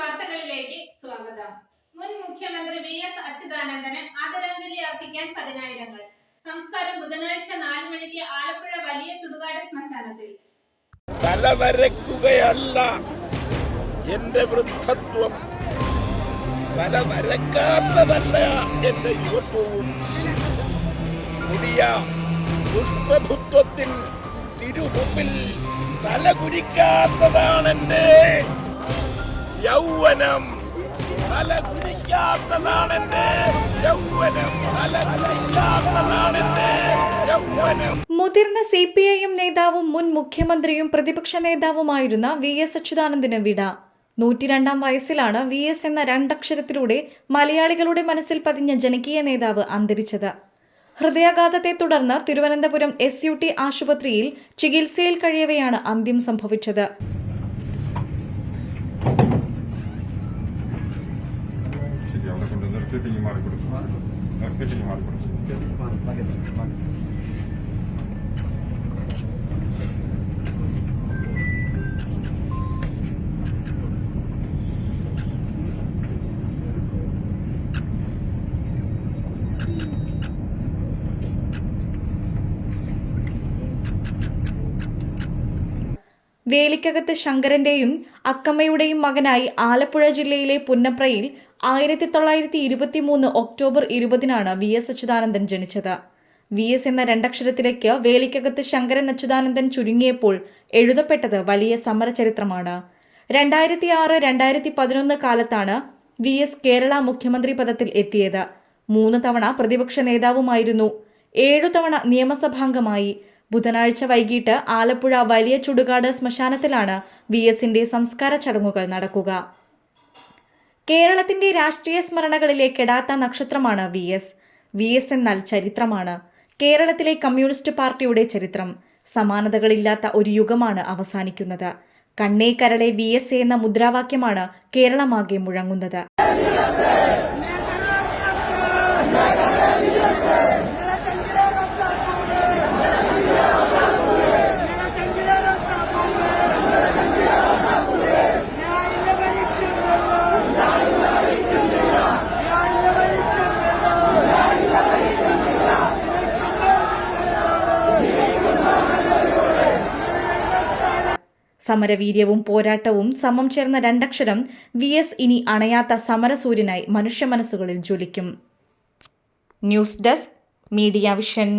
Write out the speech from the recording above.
വാർത്തകളിലേക്ക് സ്വാഗതം. മുൻ മുഖ്യമന്ത്രി VS അച്യുതാനന്ദന് ആദരാഞ്ജലി അർപ്പിക്കാൻ പതിനായിരങ്ങൾ. സംസ്കാരം ബുധനാഴ്ച 4 മണിക്ക് ആലപ്പുഴ വലിയ ചുടുകാട് ശ്മശാനത്തിൽ. തലനരക്കുകയല്ല എന്റെ വൃദ്ധത്വം, തലനരക്കാത്തതല്ല എന്റെ യുവത്വവും. പുതിയ ദുഷ്പ്രഭുത്വത്തിൻ തിരുമുമ്പിൽ തലകുനിക്കാത്തതാണെന്റെ യൗവനം. തലകുനിക്കാത്തതാണെന്റെ യൗവനം. തലകുനിക്കാത്തതാണെന്റെ യൗവനം. മുതിർന്ന CPIM നേതാവും മുൻ മുഖ്യമന്ത്രിയും പ്രതിപക്ഷ നേതാവുമായിരുന്ന VS അച്യുതാനന്ദന് വിട. 102-ാം വയസ്സിലാണ് VS എന്ന രണ്ടക്ഷരത്തിലൂടെ മലയാളികളുടെ മനസ്സിൽ പതിഞ്ഞ ജനകീയ നേതാവ് അന്തരിച്ചത്. ഹൃദയാഘാതത്തെ തുടർന്ന് തിരുവനന്തപുരം SUT ആശുപത്രിയിൽ ചികിത്സയിൽ കഴിയവെയാണ് അന്ത്യം സംഭവിച്ചത്. വേലിക്കകത്ത് ശങ്കരന്റെയും അക്കമ്മയുടെയും മകനായി ആലപ്പുഴ ജില്ലയിലെ പുന്നപ്രയിൽ 1923 ഒക്ടോബർ 20-നാണ് VS അച്യുതാനന്ദൻ ജനിച്ചത്. VS എന്ന രണ്ടക്ഷരത്തിലേക്ക് വേലിക്കകത്ത് ശങ്കരൻ അച്യുതാനന്ദൻ ചുരുങ്ങിയപ്പോൾ എഴുതപ്പെട്ടത് വലിയ സമരചരിത്രമാണ്. 2006-2011 കാലത്താണ് VS കേരള മുഖ്യമന്ത്രി പദത്തിൽ എത്തിയത്. 3 തവണ പ്രതിപക്ഷ നേതാവുമായിരുന്നു. 7 തവണ നിയമസഭാംഗമായി. ബുധനാഴ്ച വൈകിട്ട് ആലപ്പുഴ വലിയ ചുടുകാട് ശ്മശാനത്തിലാണ് VSന്റെ സംസ്കാര ചടങ്ങുകൾ നടക്കുക. കേരളത്തിന്റെ രാഷ്ട്രീയ സ്മരണകളിലെ കെടാത്ത നക്ഷത്രമാണ് VS എന്നാൽ ചരിത്രമാണ്. കേരളത്തിലെ കമ്മ്യൂണിസ്റ്റ് പാർട്ടിയുടെ ചരിത്രം. സമാനതകളില്ലാത്ത ഒരു യുഗമാണ് അവസാനിക്കുന്നത്. കണ്ണേ കരളെ VS എന്ന മുദ്രാവാക്യമാണ് കേരളമാകെ മുഴങ്ങുന്നത്. സമരവീര്യവും പോരാട്ടവും സമം ചേർന്ന രണ്ടക്ഷരം VS ഇനി അണയാത്ത സമരസൂര്യനായി മനുഷ്യ മനസ്സുകളിൽ ജ്വലിക്കും. News desk, Media vision.